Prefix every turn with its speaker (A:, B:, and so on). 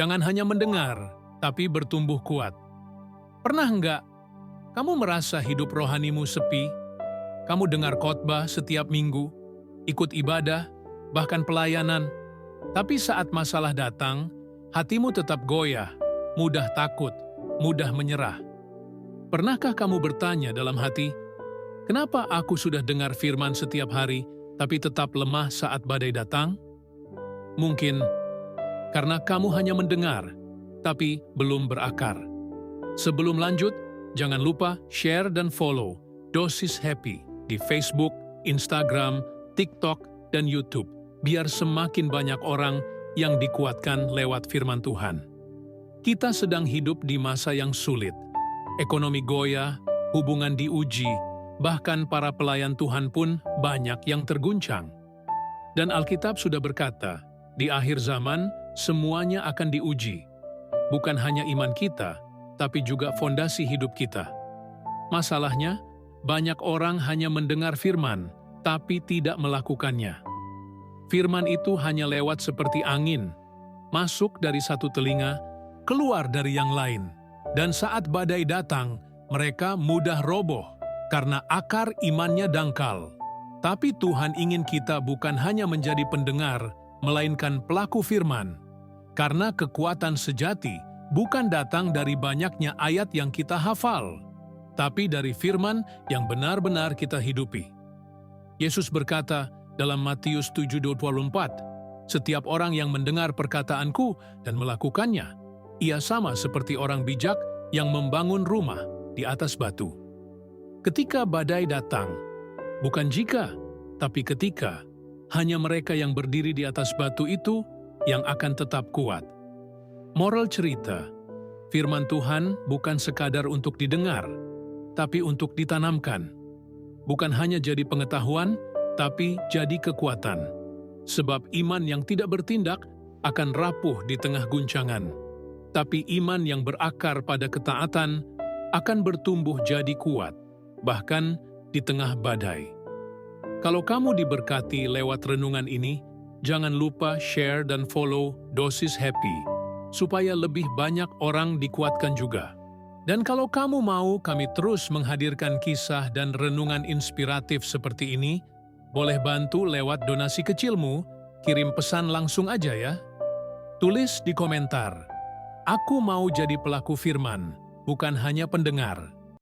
A: Jangan hanya mendengar, tapi bertumbuh kuat. Pernah enggak kamu merasa hidup rohanimu sepi? Kamu dengar khotbah setiap minggu, ikut ibadah, bahkan pelayanan. Tapi saat masalah datang, hatimu tetap goyah, mudah takut, mudah menyerah. Pernahkah kamu bertanya dalam hati, kenapa aku sudah dengar firman setiap hari, tapi tetap lemah saat badai datang? Mungkin karena kamu hanya mendengar, tapi belum berakar. Sebelum lanjut, jangan lupa share dan follow Dosis Happy di Facebook, Instagram, TikTok, dan YouTube, biar semakin banyak orang yang dikuatkan lewat firman Tuhan. Kita sedang hidup di masa yang sulit. Ekonomi goyah, hubungan diuji, bahkan para pelayan Tuhan pun banyak yang terguncang. Dan Alkitab sudah berkata, di akhir zaman semuanya akan diuji. Bukan hanya iman kita, tapi juga fondasi hidup kita. Masalahnya, banyak orang hanya mendengar firman, tapi tidak melakukannya. Firman itu hanya lewat seperti angin, masuk dari satu telinga, keluar dari yang lain. Dan saat badai datang, mereka mudah roboh, karena akar imannya dangkal. Tapi Tuhan ingin kita bukan hanya menjadi pendengar, melainkan pelaku firman. Karena kekuatan sejati bukan datang dari banyaknya ayat yang kita hafal, tapi dari firman yang benar-benar kita hidupi. Yesus berkata dalam Matius 7:24, "Setiap orang yang mendengar perkataanku dan melakukannya, ia sama seperti orang bijak yang membangun rumah di atas batu." Ketika badai datang, bukan jika, tapi ketika, hanya mereka yang berdiri di atas batu itu yang akan tetap kuat. Moral cerita, firman Tuhan bukan sekadar untuk didengar, tapi untuk ditanamkan. Bukan hanya jadi pengetahuan, tapi jadi kekuatan. Sebab iman yang tidak bertindak akan rapuh di tengah guncangan. Tapi iman yang berakar pada ketaatan akan bertumbuh jadi kuat, bahkan di tengah badai. Kalau kamu diberkati lewat renungan ini, jangan lupa share dan follow Dosis Happy, supaya lebih banyak orang dikuatkan juga. Dan kalau kamu mau kami terus menghadirkan kisah dan renungan inspiratif seperti ini, boleh bantu lewat donasi kecilmu, kirim pesan langsung aja ya. Tulis di komentar, "Aku mau jadi pelaku firman, bukan hanya pendengar."